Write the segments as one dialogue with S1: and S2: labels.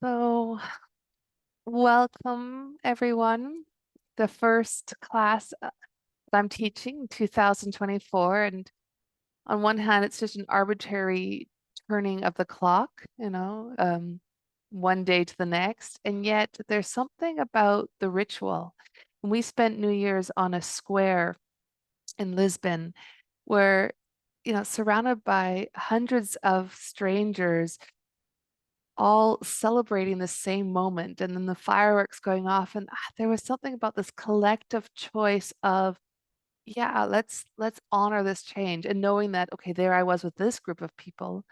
S1: So, welcome everyone. The first class that I'm teaching, 2024, and on one hand, it's just an arbitrary turning of the clock, one day to the next, and yet there's something about the ritual. We spent New Year's on a square in Lisbon where, surrounded by hundreds of strangers all celebrating the same moment and then the fireworks going off and there was something about this collective choice of yeah, let's honor this change and knowing that okay, there I was with this group of people,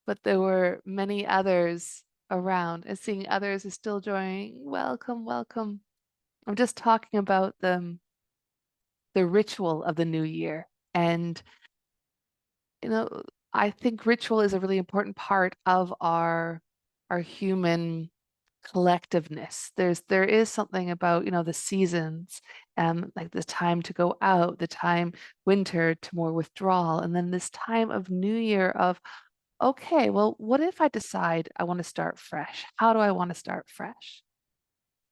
S1: but there were many others around and seeing others is still joining. Welcome, welcome. I'm just talking about the ritual of the new year. And you know, I think ritual is a really important part of our human collectiveness. There is something about, the seasons, like the time to go out, the time winter to more withdrawal, and then this time of New Year of, okay, well, what if I decide I want to start fresh? How do I want to start fresh?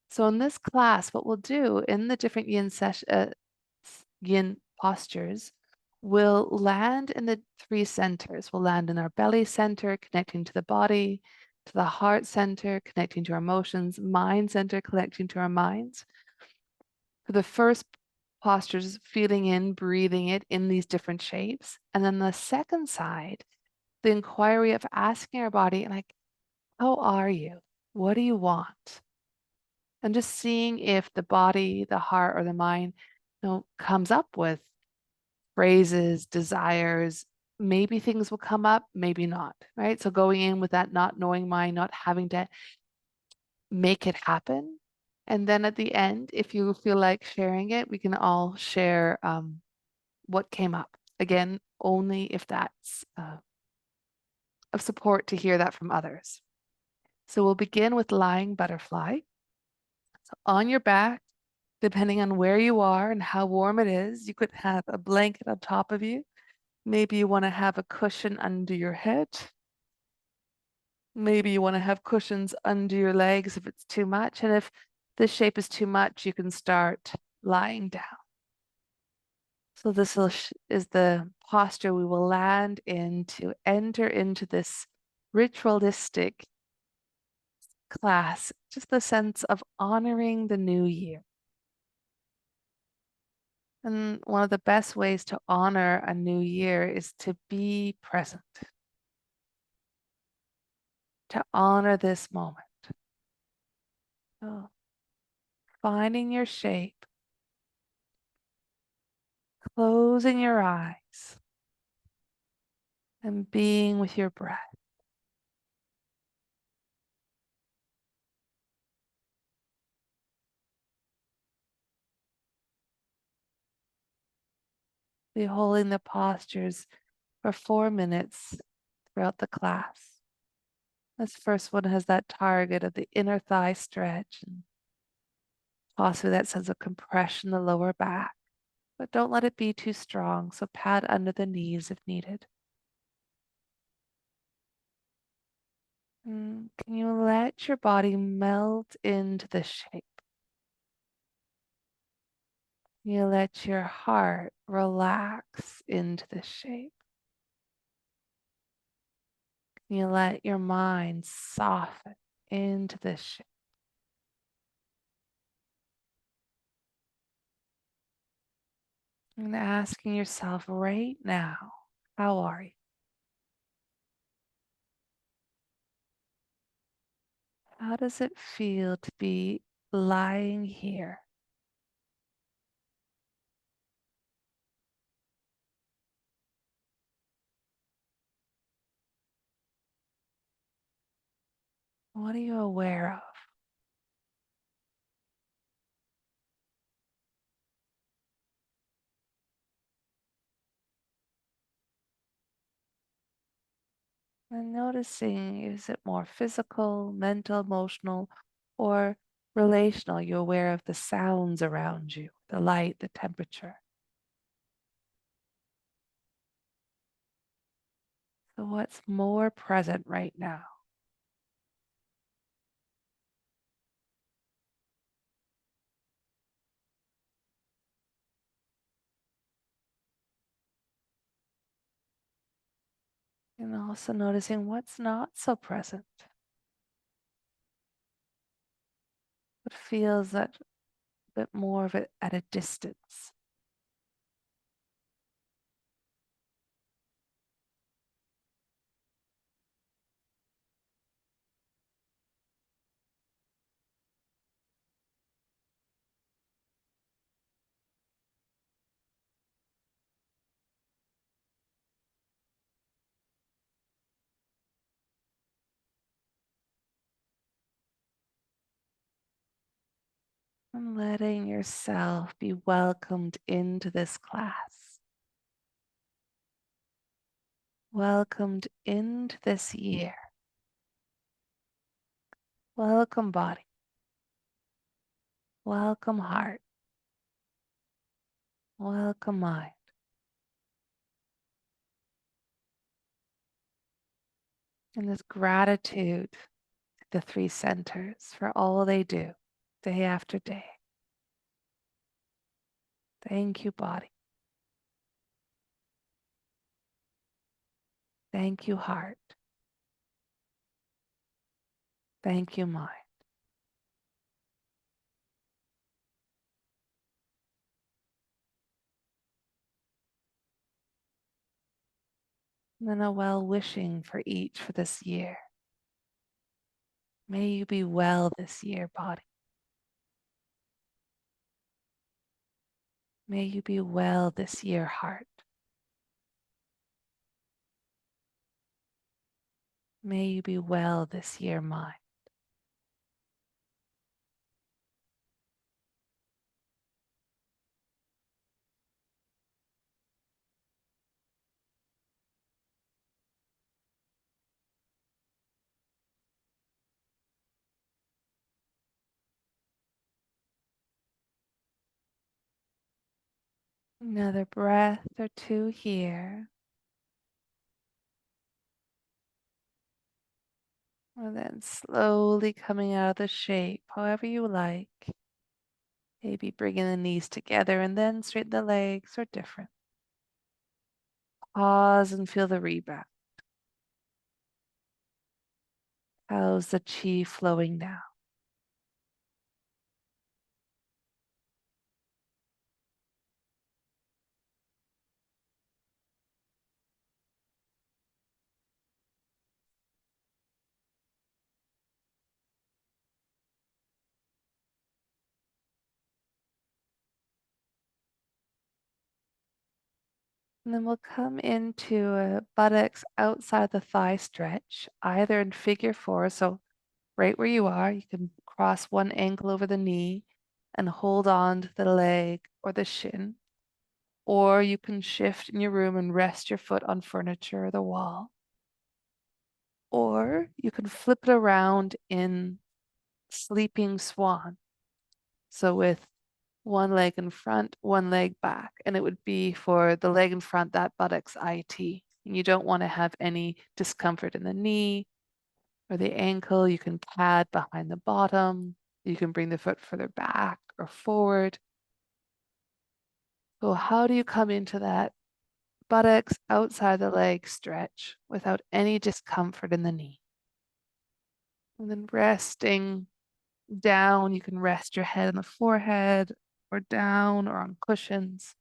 S1: So in this class, what we'll do in the different yin postures, we'll land in the three centers. We'll land in our belly center, connecting to the body, to the heart center, connecting to our emotions, mind center, connecting to our minds. For the first postures, feeling in, breathing it in these different shapes. And then the second side, the inquiry of asking our body, like, how are you? What do you want? And just seeing if the body, the heart, or the mind, comes up with phrases, desires. Maybe things will come up, maybe not, right? So going in with that not knowing mind, not having to make it happen. And then at the end, if you feel like sharing it, we can all share what came up. Again, only if that's of support to hear that from others. So we'll begin with lying butterfly. So on your back, depending on where you are and how warm it is, you could have a blanket on top of you. Maybe you want to have a cushion under your head. Maybe you want to have cushions under your legs if it's too much. And if this shape is too much, you can start lying down. So this is the posture we will land in to enter into this ritualistic class, just the sense of honoring the new year. And one of the best ways to honor a new year is to be present, to honor this moment. So finding your shape, closing your eyes, and being with your breath. Be holding the postures for 4 minutes throughout the class. This first one has that target of the inner thigh stretch and possibly that sense of compression in the lower back. But don't let it be too strong, so pad under the knees if needed. Can you let your body melt into the shape? You let your heart relax into the shape. You let your mind soften into the shape. And asking yourself right now, how are you? How does it feel to be lying here? What are you aware of? And noticing, is it more physical, mental, emotional, or relational? You're aware of the sounds around you, the light, the temperature. So what's more present right now? And also noticing what's not so present. What feels that bit more of it at a distance. And letting yourself be welcomed into this class. Welcomed into this year. Welcome, body. Welcome, heart. Welcome, mind. And this gratitude to the three centers for all they do day after day. Thank you, body. Thank you, heart. Thank you, mind. And then a well wishing for each for this year. May you be well this year, body. May you be well this year, heart. May you be well this year, mind. Another breath or two here. And then slowly coming out of the shape, however you like. Maybe bringing the knees together and then straighten the legs or different. Pause and feel the rebound. How's the chi flowing now? And then we'll come into a buttocks outside the thigh stretch, either in figure four. So right where you are, you can cross one ankle over the knee and hold on to the leg or the shin. Or you can shift in your room and rest your foot on furniture or the wall. Or you can flip it around in sleeping swan. So with one leg in front, one leg back. And it would be for the leg in front, that buttocks IT. And you don't want to have any discomfort in the knee or the ankle. You can pad behind the bottom. You can bring the foot further back or forward. So how do you come into that buttocks outside the leg stretch without any discomfort in the knee? And then resting down, you can rest your head on the forehead or down or on cushions.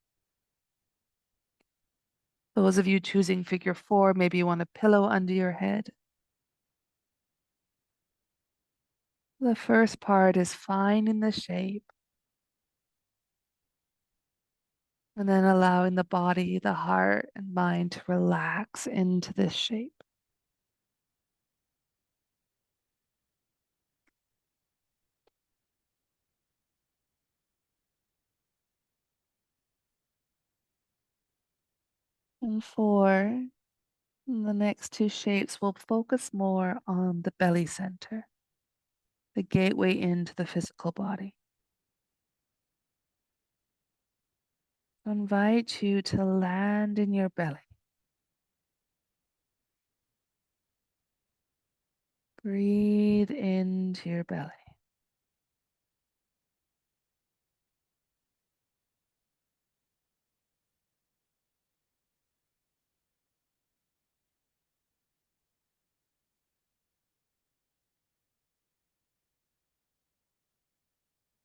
S1: Those of you choosing figure four, maybe you want a pillow under your head. The first part is finding the shape and then allowing the body, the heart, and mind to relax into this shape. And for the next two shapes, we'll focus more on the belly center, the gateway into the physical body. I invite you to land in your belly. Breathe into your belly.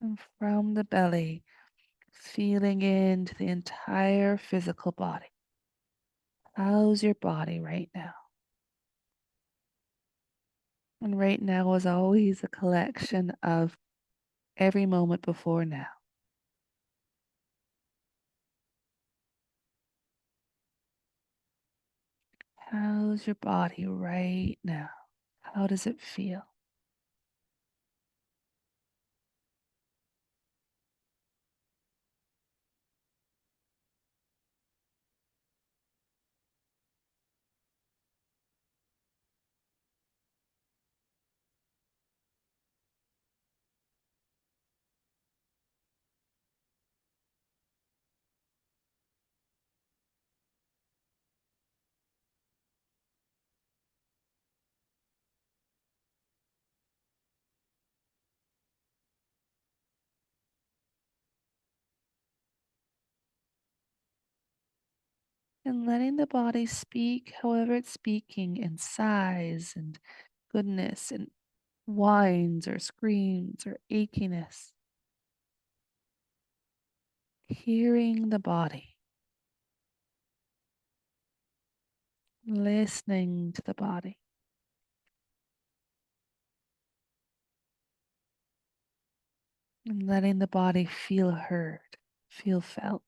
S1: And from the belly, feeling into the entire physical body. How's your body right now? And right now is always a collection of every moment before now. How's your body right now? How does it feel? And letting the body speak however it's speaking in sighs and goodness and whines or screams or achiness. Hearing the body, listening to the body, and letting the body feel heard, feel felt.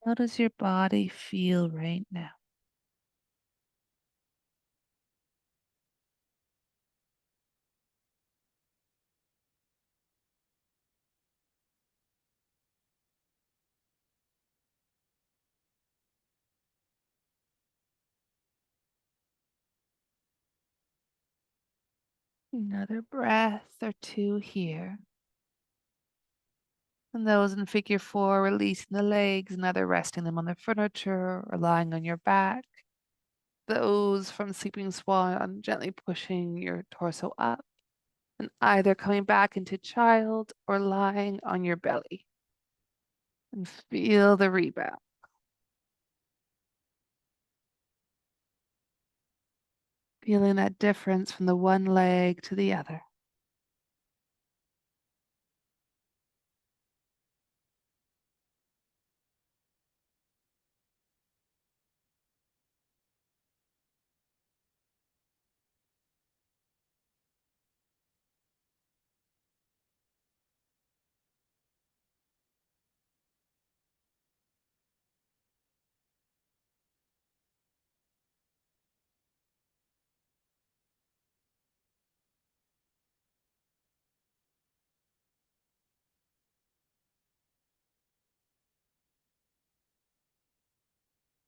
S1: How does your body feel right now? Another breath or two here. And those in figure four, releasing the legs and either resting them on the furniture or lying on your back. Those from sleeping swan, gently pushing your torso up and either coming back into child or lying on your belly. And feel the rebound. Feeling that difference from the one leg to the other.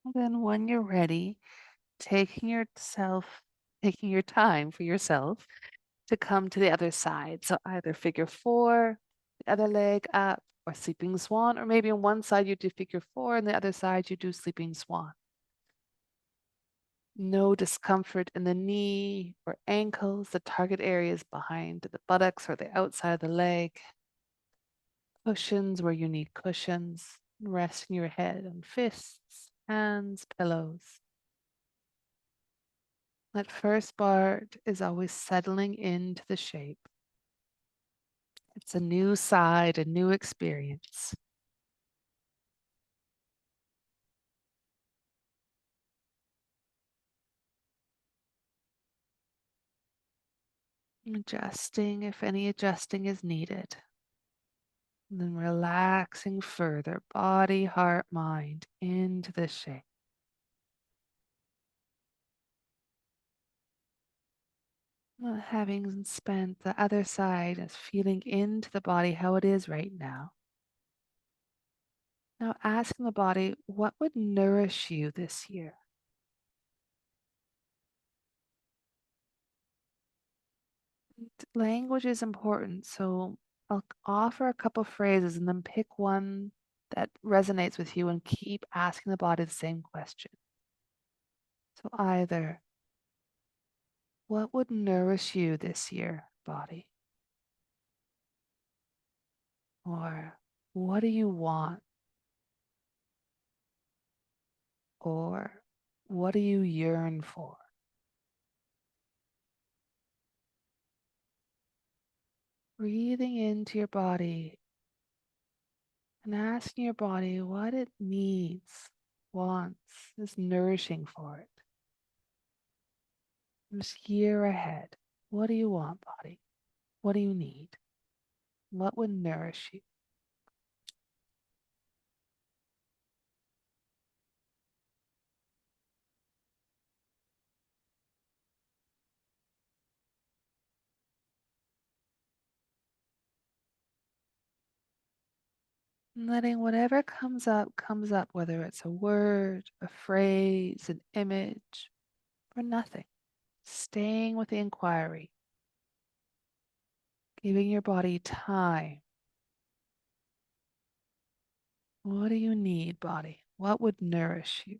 S1: And then when you're ready, taking your time for yourself to come to the other side. So either figure four, the other leg up, or sleeping swan, or maybe on one side you do figure four and the other side you do sleeping swan. No discomfort in the knee or ankles. The target area is behind the buttocks or the outside of the leg. Cushions where you need cushions. Resting your head on fists, hands, pillows. That first part is always settling into the shape. It's a new side, a new experience. Adjusting if any adjusting is needed. And then relaxing further, body, heart, mind into the shape. Having spent the other side as feeling into the body how it is right now. Now asking the body, what would nourish you this year? Language is important, so I'll offer a couple phrases and then pick one that resonates with you and keep asking the body the same question. So either, what would nourish you this year, body? Or what do you want? Or what do you yearn for? Breathing into your body and asking your body what it needs, wants, is nourishing for it. This year ahead, what do you want, body? What do you need? What would nourish you? And letting whatever comes up, whether it's a word, a phrase, an image, or nothing. Staying with the inquiry, giving your body time. What do you need, body? What would nourish you?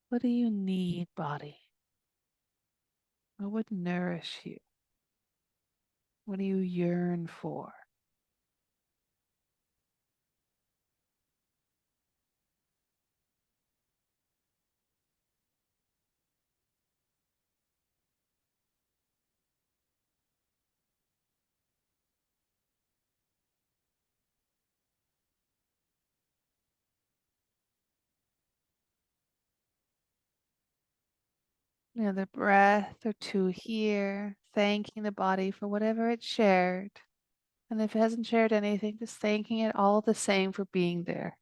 S1: What do you need, body? What would nourish you? What do you yearn for? The breath or two here, thanking the body for whatever it shared. And if it hasn't shared anything, just thanking it all the same for being there.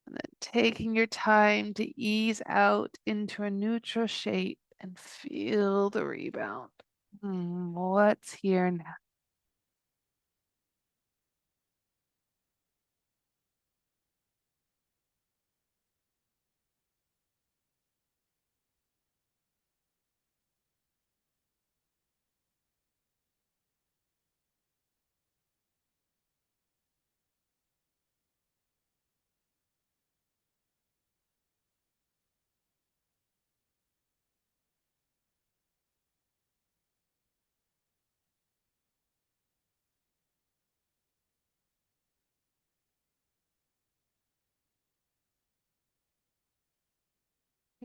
S1: And then taking your time to ease out into a neutral shape and feel the rebound. What's here now?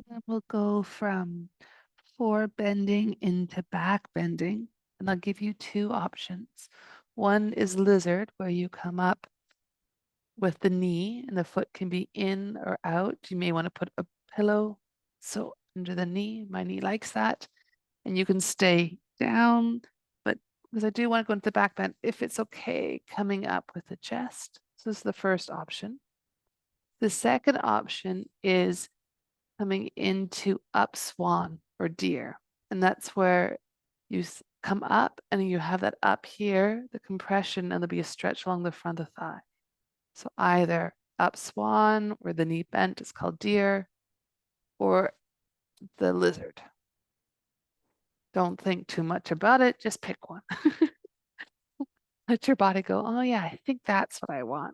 S1: And we'll go from forward bending into back bending. And I'll give you two options. One is lizard, where you come up with the knee and the foot can be in or out. You may want to put a pillow so under the knee. My knee likes that. And you can stay down, but because I do want to go into the back bend, if it's okay, coming up with the chest. So this is the first option. The second option is coming into up swan or deer. And that's where you come up and you have that up here, the compression, and there'll be a stretch along the front of the thigh. So either up swan, where the knee bent is called deer, or the lizard. Don't think too much about it, just pick one. Let your body go, oh yeah, I think that's what I want.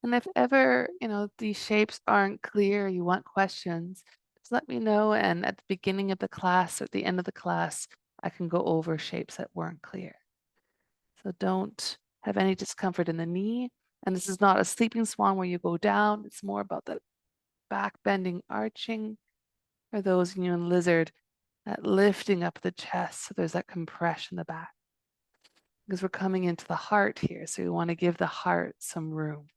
S1: And if ever, these shapes aren't clear, you want questions, just let me know. And at the beginning of the class or at the end of the class, I can go over shapes that weren't clear. So don't have any discomfort in the knee. And this is not a sleeping swan where you go down. It's more about the back bending, arching, or those in lizard, that lifting up the chest. So there's that compression in the back. Because we're coming into the heart here. So we want to give the heart some room.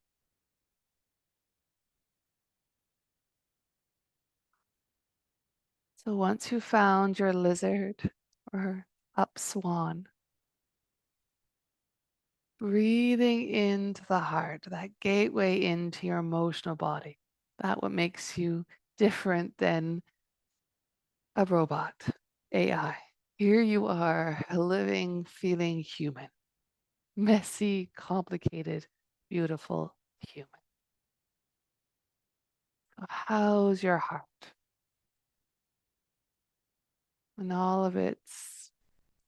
S1: So once you found your lizard or up swan, breathing into the heart, that gateway into your emotional body. That what makes you different than a robot, AI. Here you are, a living, feeling human. Messy, complicated, beautiful human. So how's your heart? And all of its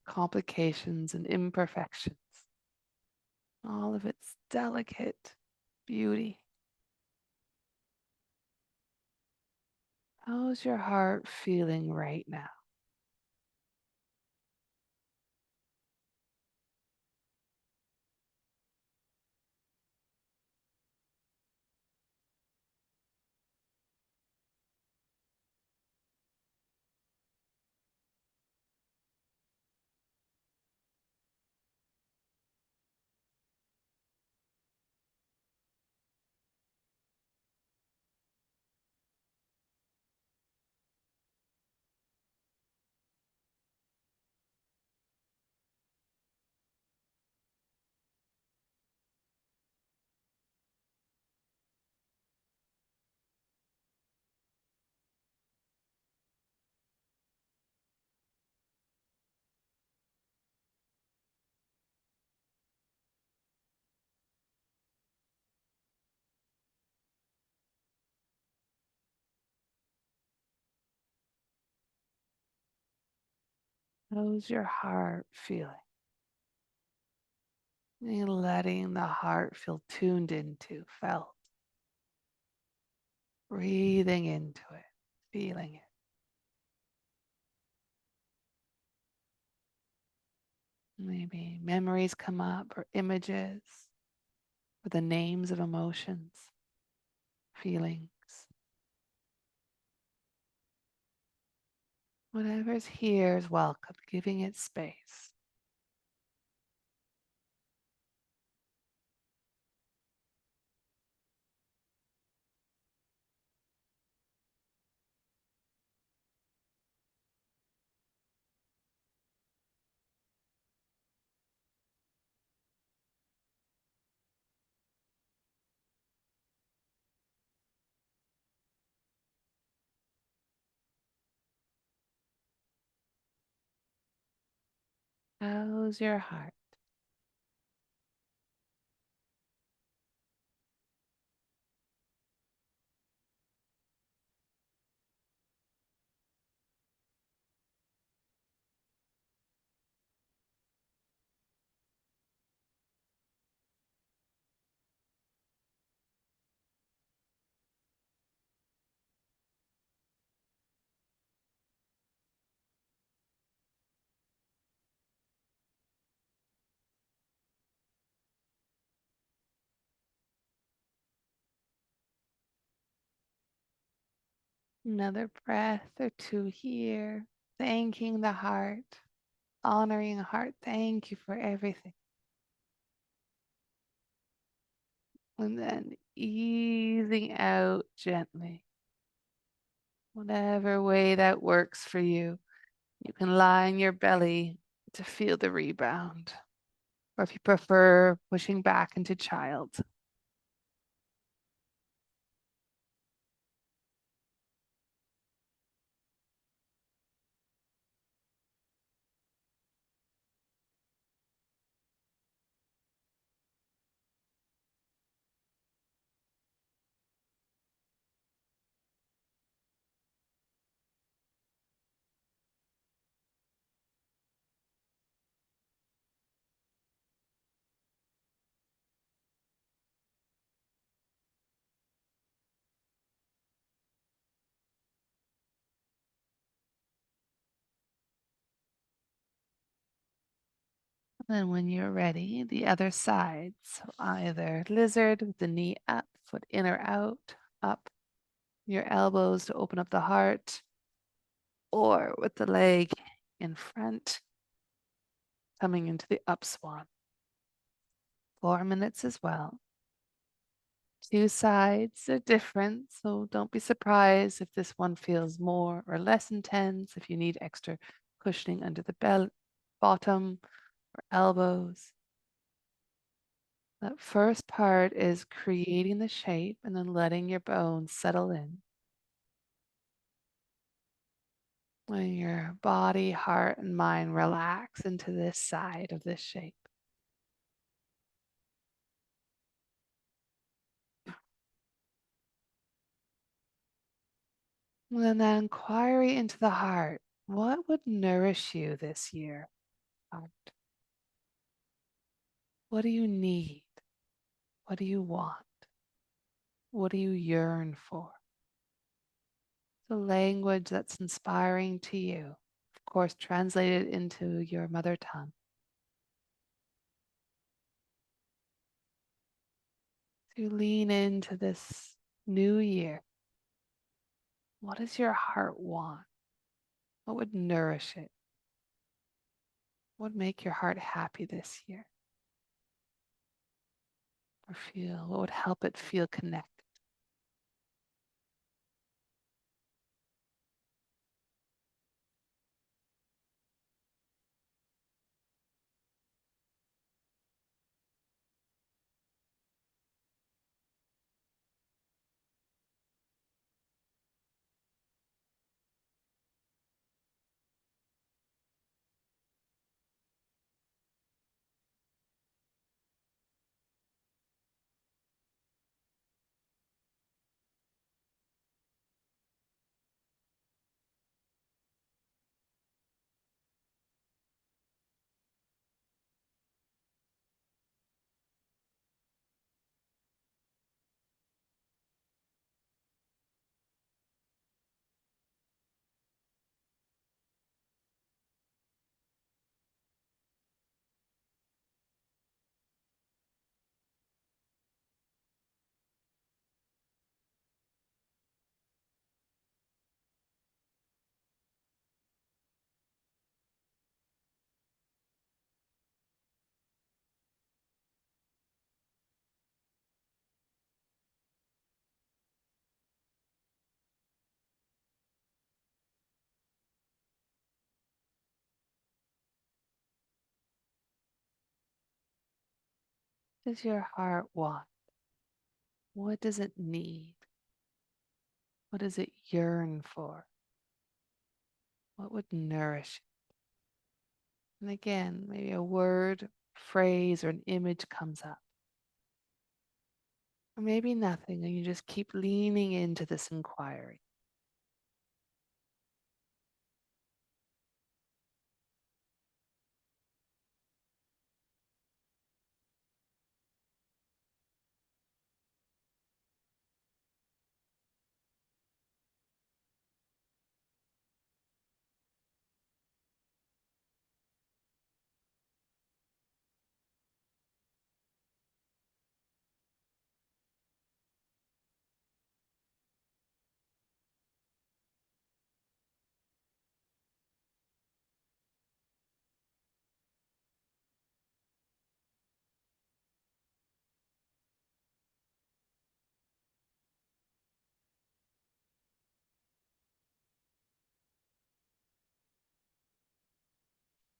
S1: complications and imperfections, all of its delicate beauty. How's your heart feeling right now? How's your heart feeling? And letting the heart feel tuned into, felt, breathing into it, feeling it. Maybe memories come up or images or the names of emotions, feelings. Whatever's here is welcome, giving it space. How's your heart? Another breath or two here, thanking the heart, honoring the heart. Thank you for everything. And then easing out gently, whatever way that works for you. You can lie on your belly to feel the rebound, or if you prefer, pushing back into child. Then when you're ready, the other side. So either lizard with the knee up, foot in or out, up, your elbows to open up the heart, or with the leg in front, coming into the up swan. 4 minutes as well. Two sides are different, so don't be surprised if this one feels more or less intense, if you need extra cushioning under the bottom or elbows. That first part is creating the shape and then letting your bones settle in. When your body, heart, and mind relax into this side of this shape. And then that inquiry into the heart. What would nourish you this year, heart? What do you need? What do you want? What do you yearn for? The language that's inspiring to you, of course, translated into your mother tongue. To lean into this new year. What does your heart want? What would nourish it? What would make your heart happy this year? Or feel, what would help it feel connected? What does your heart want? What does it need? What does it yearn for? What would nourish it? And again, maybe a word, phrase, or an image comes up. Or maybe nothing, and you just keep leaning into this inquiry.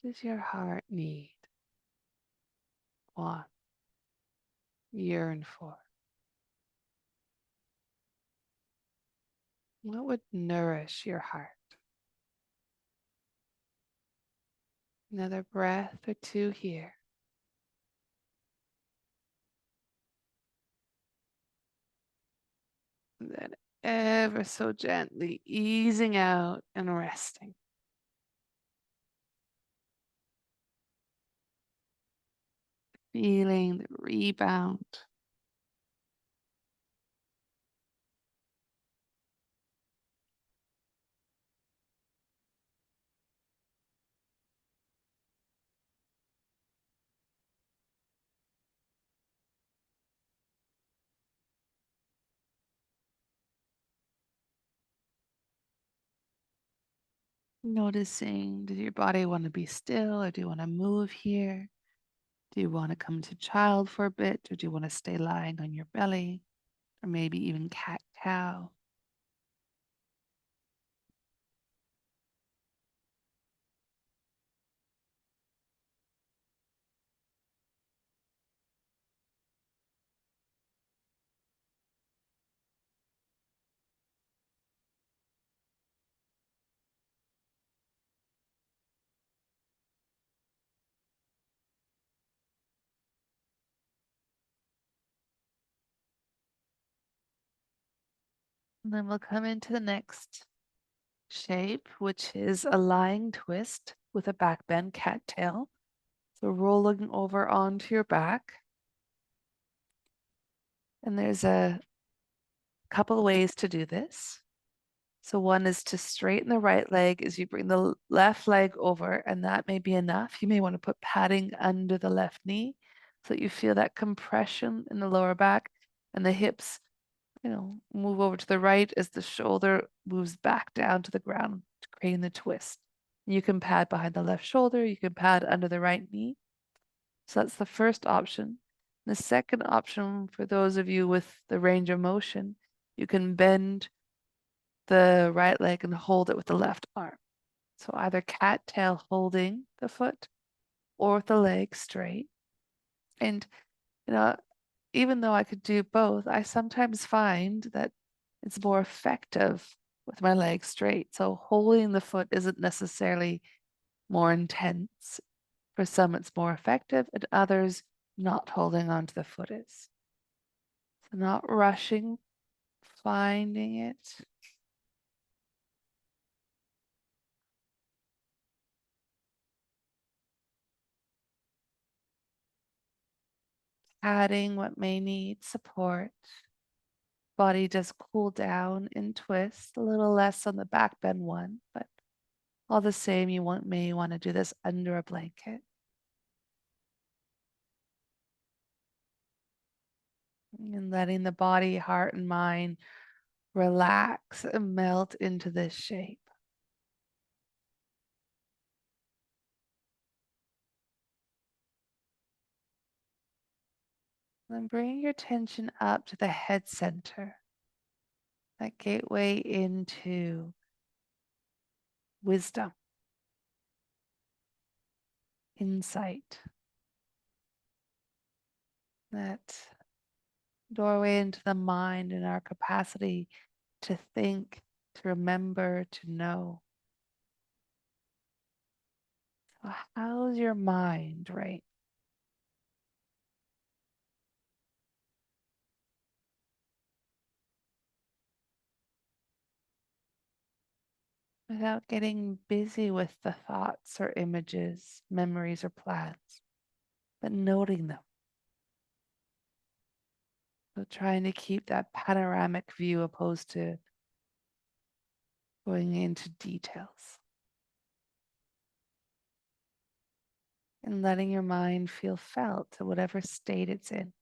S1: What does your heart need, want, yearn for? What would nourish your heart? Another breath or two here. And then ever so gently easing out and resting. Feeling the rebound. Noticing, does your body want to be still or do you want to move here? Do you want to come to child for a bit or do you want to stay lying on your belly or maybe even cat cow? And then we'll come into the next shape, which is a lying twist with a back bend cattail. So rolling over onto your back. And there's a couple of ways to do this. So one is to straighten the right leg as you bring the left leg over, and that may be enough. You may want to put padding under the left knee so that you feel that compression in the lower back and the hips, move over to the right as the shoulder moves back down to the ground, creating the twist. You can pad behind the left shoulder, you can pad under the right knee. So that's the first option. The second option for those of you with the range of motion, you can bend the right leg and hold it with the left arm. So either cattail holding the foot or with the leg straight. And, you know, even though I could do both, I sometimes find that it's more effective with my leg straight. So holding the foot isn't necessarily more intense. For some, it's more effective, and others, not holding onto the foot is. So not rushing, finding it. Adding what may need support. Body does cool down and twist, a little less on the back bend one, but all the same, may want to do this under a blanket. And letting the body, heart, and mind relax and melt into this shape. Then bring your attention up to the head center, that gateway into wisdom, insight, that doorway into the mind and our capacity to think, to remember, to know. So how's your mind, right? Without getting busy with the thoughts or images, memories or plans, but noting them. So trying to keep that panoramic view opposed to going into details. And letting your mind feel felt to whatever state it's in.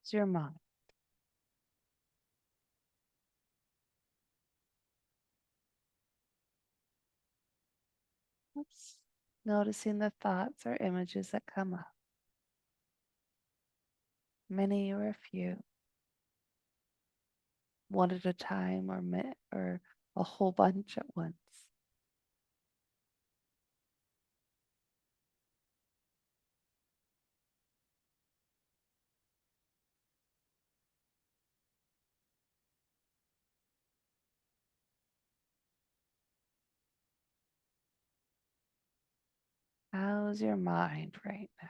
S1: It's your mind. Oops. Noticing the thoughts or images that come up. Many or a few. one at a time or a whole bunch at once? How's your mind right now?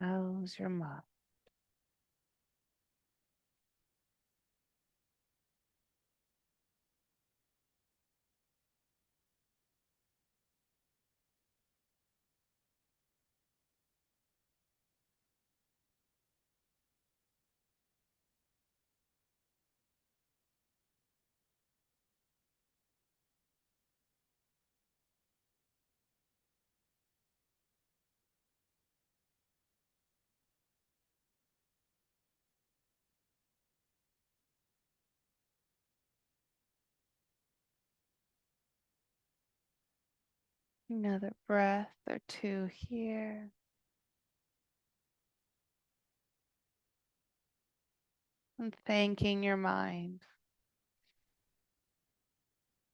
S1: How's your mind? Another breath or two here. And thanking your mind.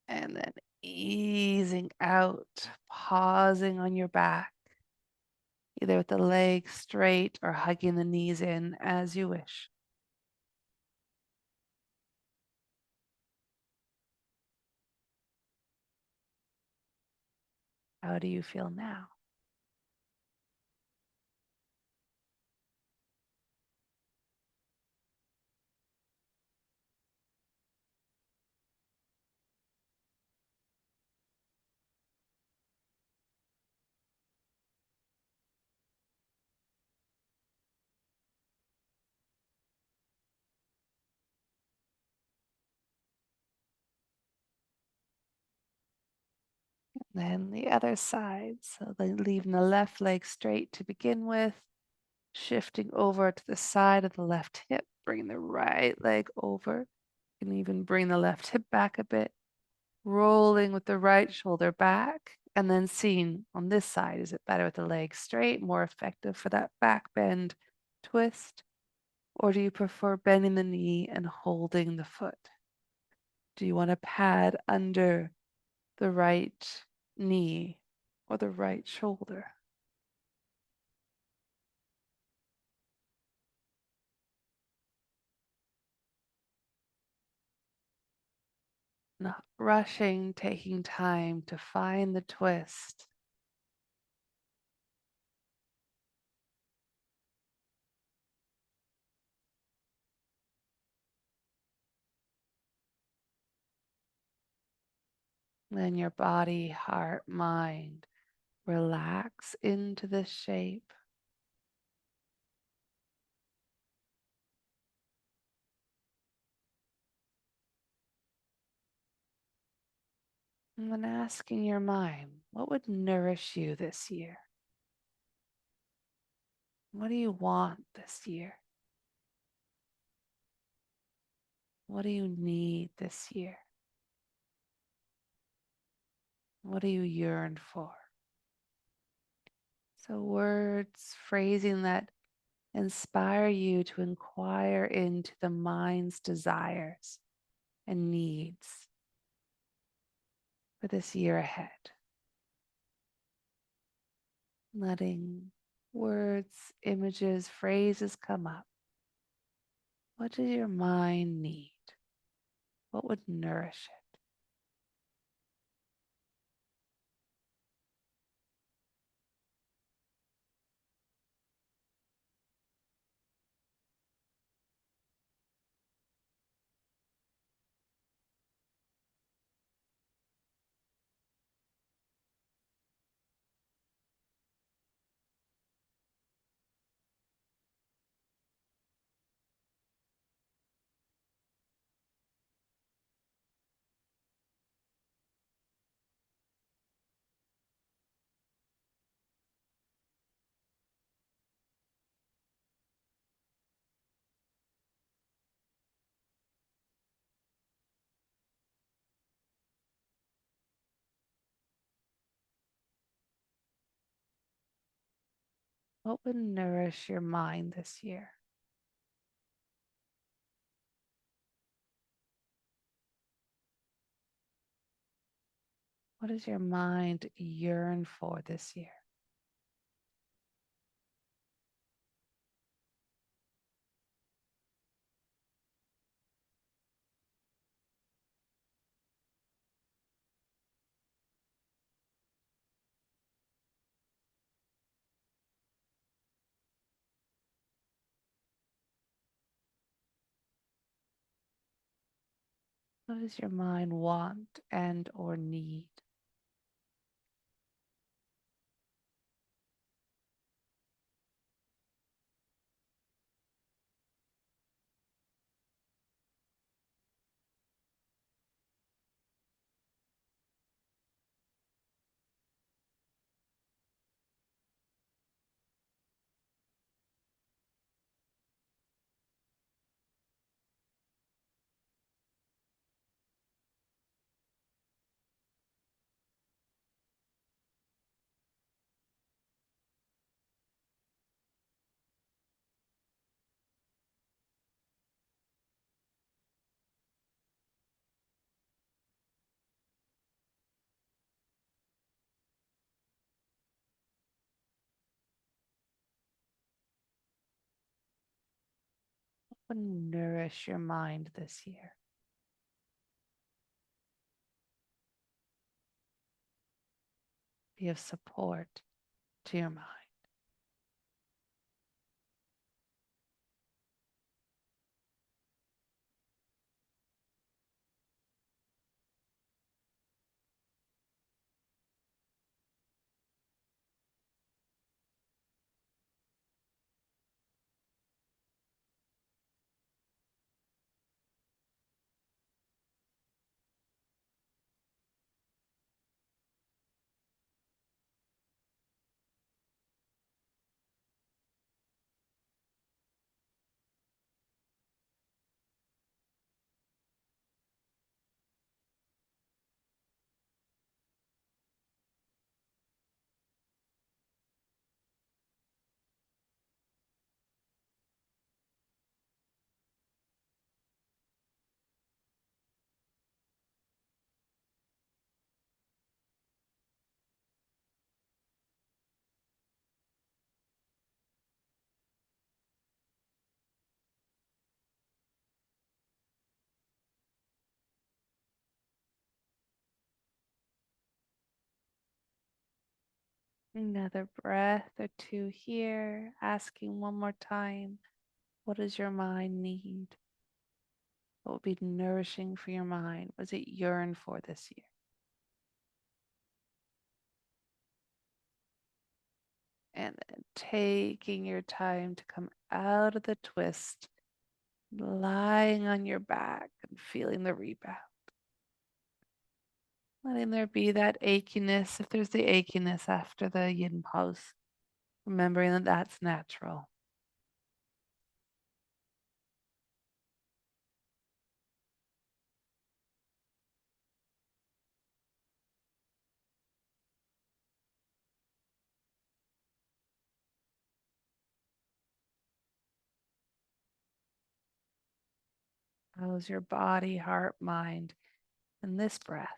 S1: And then easing out, pausing on your back, either with the legs straight or hugging the knees in as you wish. How do you feel now? Then the other side. So then leaving the left leg straight to begin with, shifting over to the side of the left hip, bring the right leg over. You can even bring the left hip back a bit, rolling with the right shoulder back, and then seeing on this side, is it better with the leg straight, more effective for that back bend twist? Or do you prefer bending the knee and holding the foot? Do you want to pad under the right knee or the right shoulder? Not rushing, taking time to find the twist. Then your body, heart, mind relax into this shape. And then asking your mind, what would nourish you this year? What do you want this year? What do you need this year? What do you yearn for? So, words, phrasing that inspire you to inquire into the mind's desires and needs for this year ahead. Letting words, images, phrases come up. What does your mind need? What would nourish it? What would nourish your mind this year? What does your mind yearn for this year? What does your mind want and or need? What would nourish your mind this year? Be of support to your mind. Another breath or two here, asking one more time, what does your mind need? What would be nourishing for your mind? What does it yearn for this year? And then taking your time to come out of the twist, lying on your back and feeling the rebound. Letting there be that achiness, if there's the achiness after the yin pose, remembering that that's natural. How's your body, heart, mind, and this breath?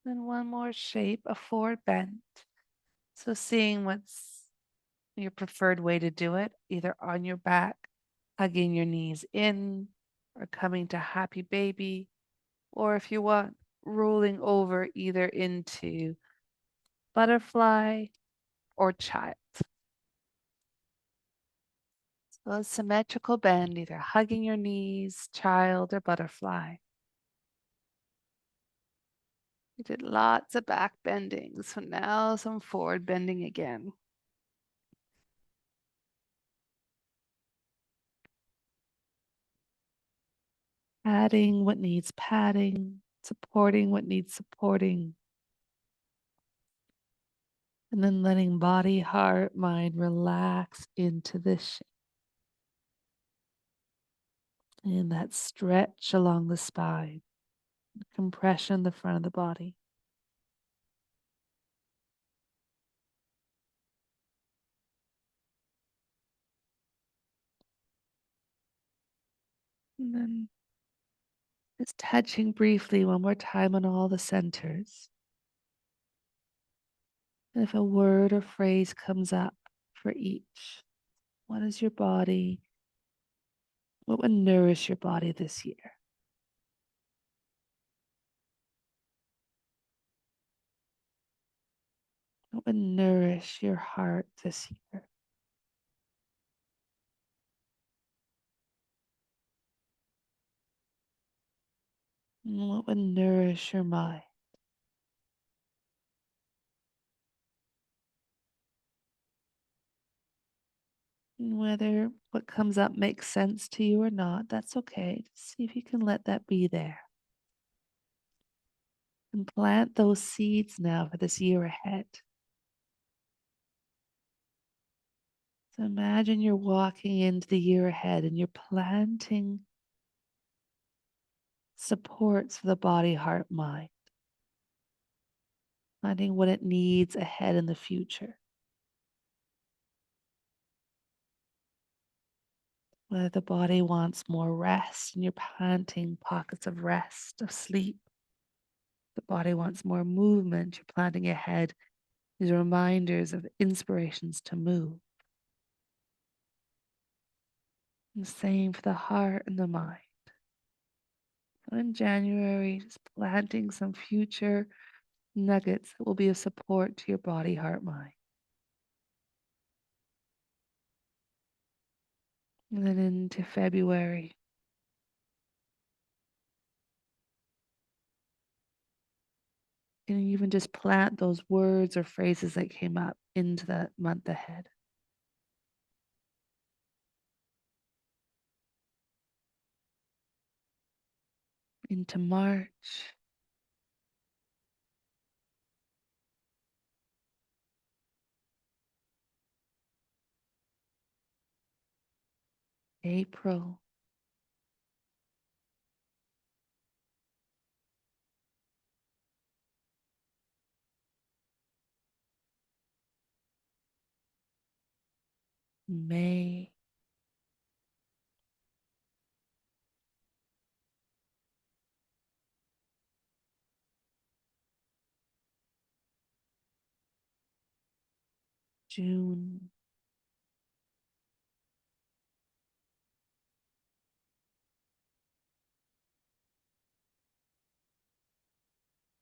S1: Then one more shape, a forward bend. So seeing what's your preferred way to do it, either on your back, hugging your knees in, or coming to happy baby, or if you want, rolling over either into butterfly or child. So a symmetrical bend, either hugging your knees, child, or butterfly. We did lots of back bending, so now some forward bending again. Padding what needs padding, supporting what needs supporting. And then letting body, heart, mind relax into this shape. And that stretch along the spine, compression the front of the body. And then just touching briefly one more time on all the centers. And if a word or phrase comes up for each, what is your body? What would nourish your body this year? What would nourish your heart this year? And what would nourish your mind? And whether what comes up makes sense to you or not, that's okay. Just see if you can let that be there. And plant those seeds now for this year ahead. So imagine you're walking into the year ahead and you're planting supports for the body, heart, mind, finding what it needs ahead in the future. Whether the body wants more rest and you're planting pockets of rest, of sleep. The body wants more movement, you're planting ahead these reminders of inspirations to move. And the same for the heart and the mind. So in January, just planting some future nuggets that will be a support to your body, heart, mind. And then into February. And even just plant those words or phrases that came up into the month ahead. Into March. April. May. June.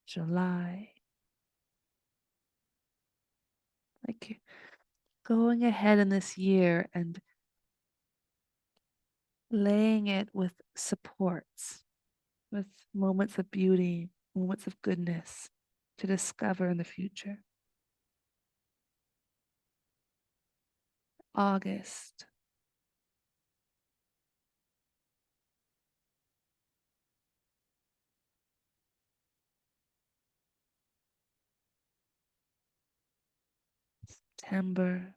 S1: July. Like going ahead in this year and laying it with supports, with moments of beauty, moments of goodness to discover in the future. August. September.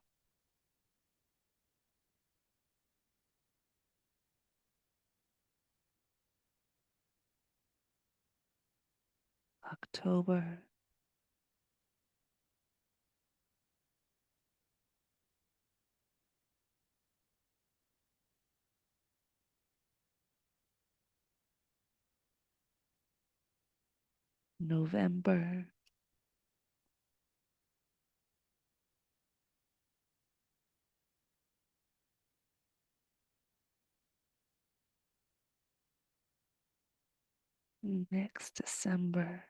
S1: October. November, next December.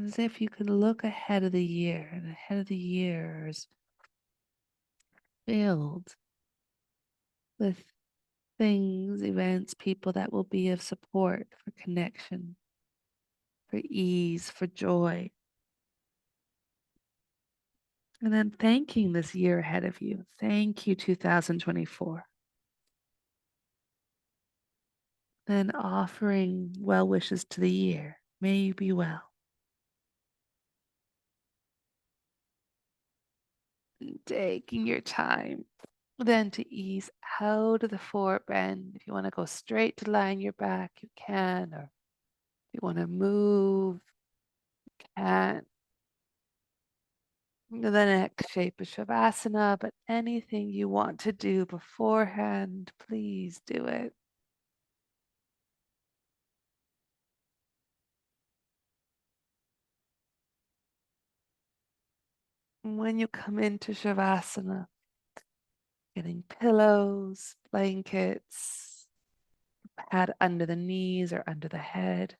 S1: As if you could look ahead of the year, and ahead of the year is filled with things, events, people that will be of support, for connection, for ease, for joy. And then thanking this year ahead of you. Thank you, 2024. Then offering well wishes to the year. May you be well. Taking your time. Then to ease out of the forward bend. If you want to go straight to lying your back, you can. Or if you want to move, you can. The next shape is Shavasana, but anything you want to do beforehand, please do it. And when you come into Shavasana, getting pillows, blankets, pad under the knees or under the head.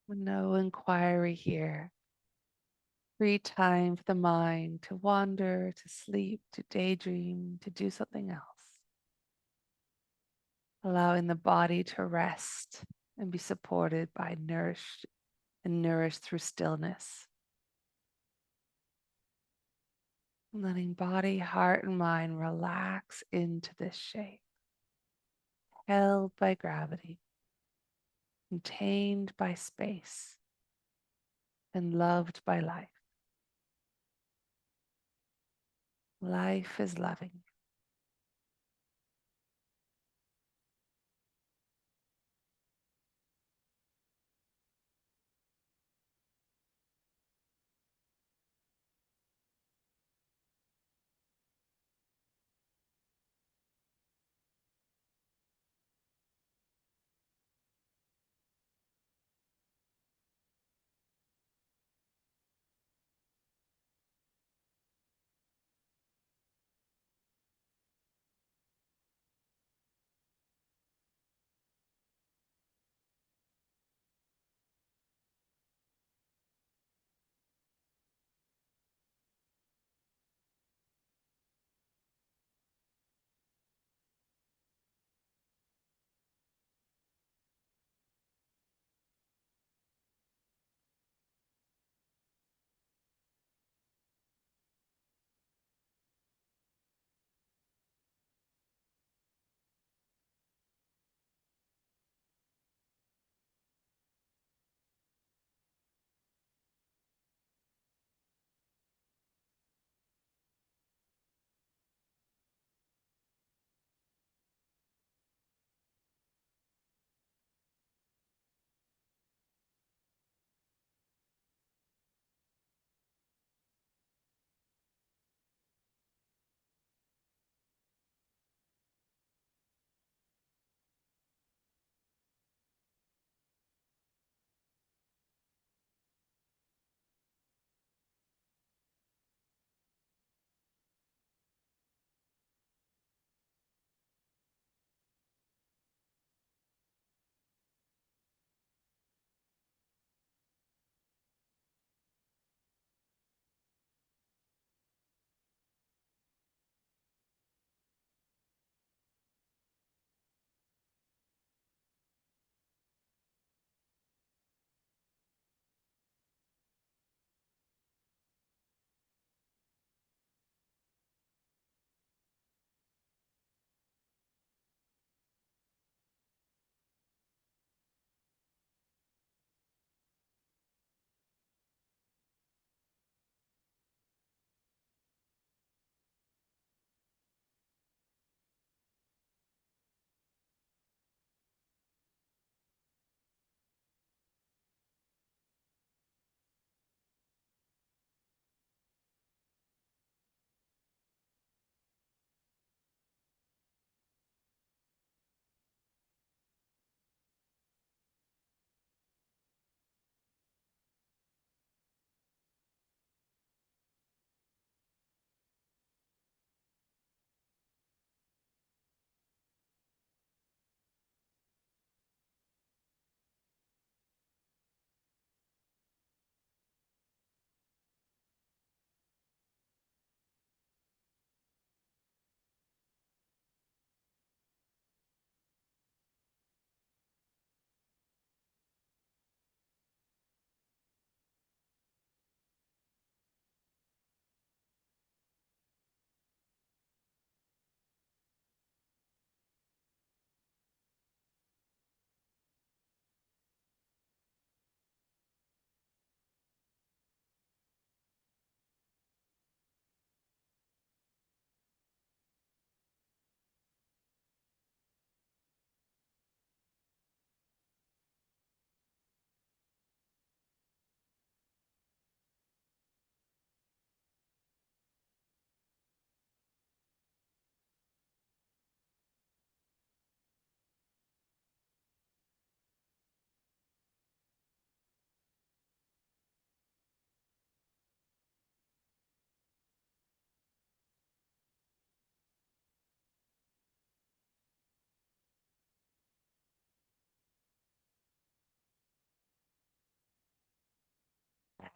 S1: No inquiry here. Free time for the mind to wander, to sleep, to daydream, to do something else. Allowing the body to rest and be supported by nourished through stillness. Letting body, heart, and mind relax into this shape, held by gravity, contained by space, and loved by life. Life is loving.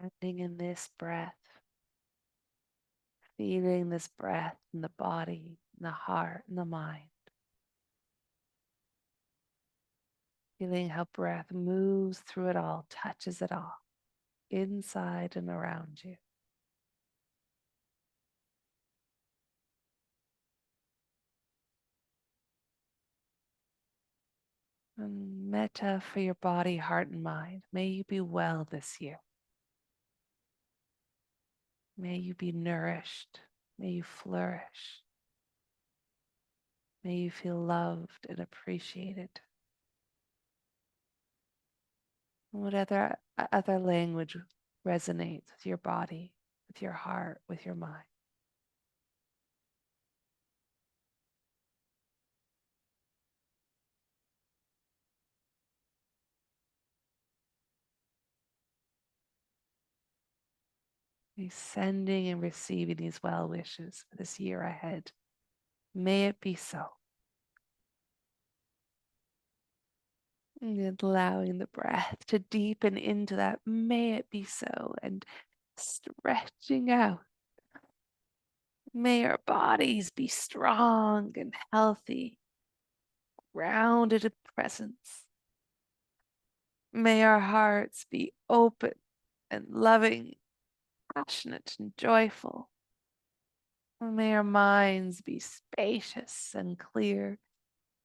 S1: Standing in this breath, feeling this breath in the body, in the heart, in the mind. Feeling how breath moves through it all, touches it all, inside and around you. And metta for your body, heart, and mind. May you be well this year. May you be nourished. May you flourish. May you feel loved and appreciated. What other language resonates with your body, with your heart, with your mind? Be sending and receiving these well wishes for this year ahead. May it be so. And allowing the breath to deepen into that. May it be so. And stretching out. May our bodies be strong and healthy, grounded in presence. May our hearts be open and loving, passionate and joyful. May our minds be spacious and clear,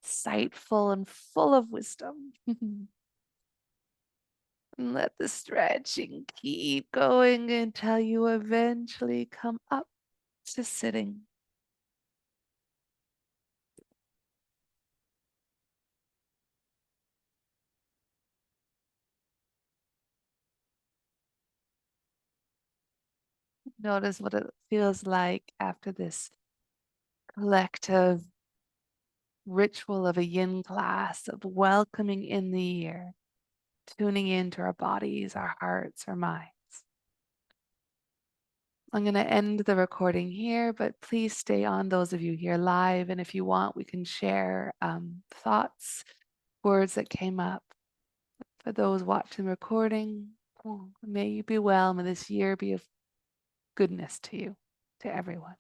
S1: insightful and full of wisdom. And let the stretching keep going until you eventually come up to sitting. Notice what it feels like after this collective ritual of a yin class of welcoming in the year, tuning into our bodies, our hearts, our minds. I'm going to end the recording here, but please stay on, those of you here live. And if you want, we can share thoughts, words that came up. For those watching the recording, may you be well. May this year be of goodness to you, to everyone.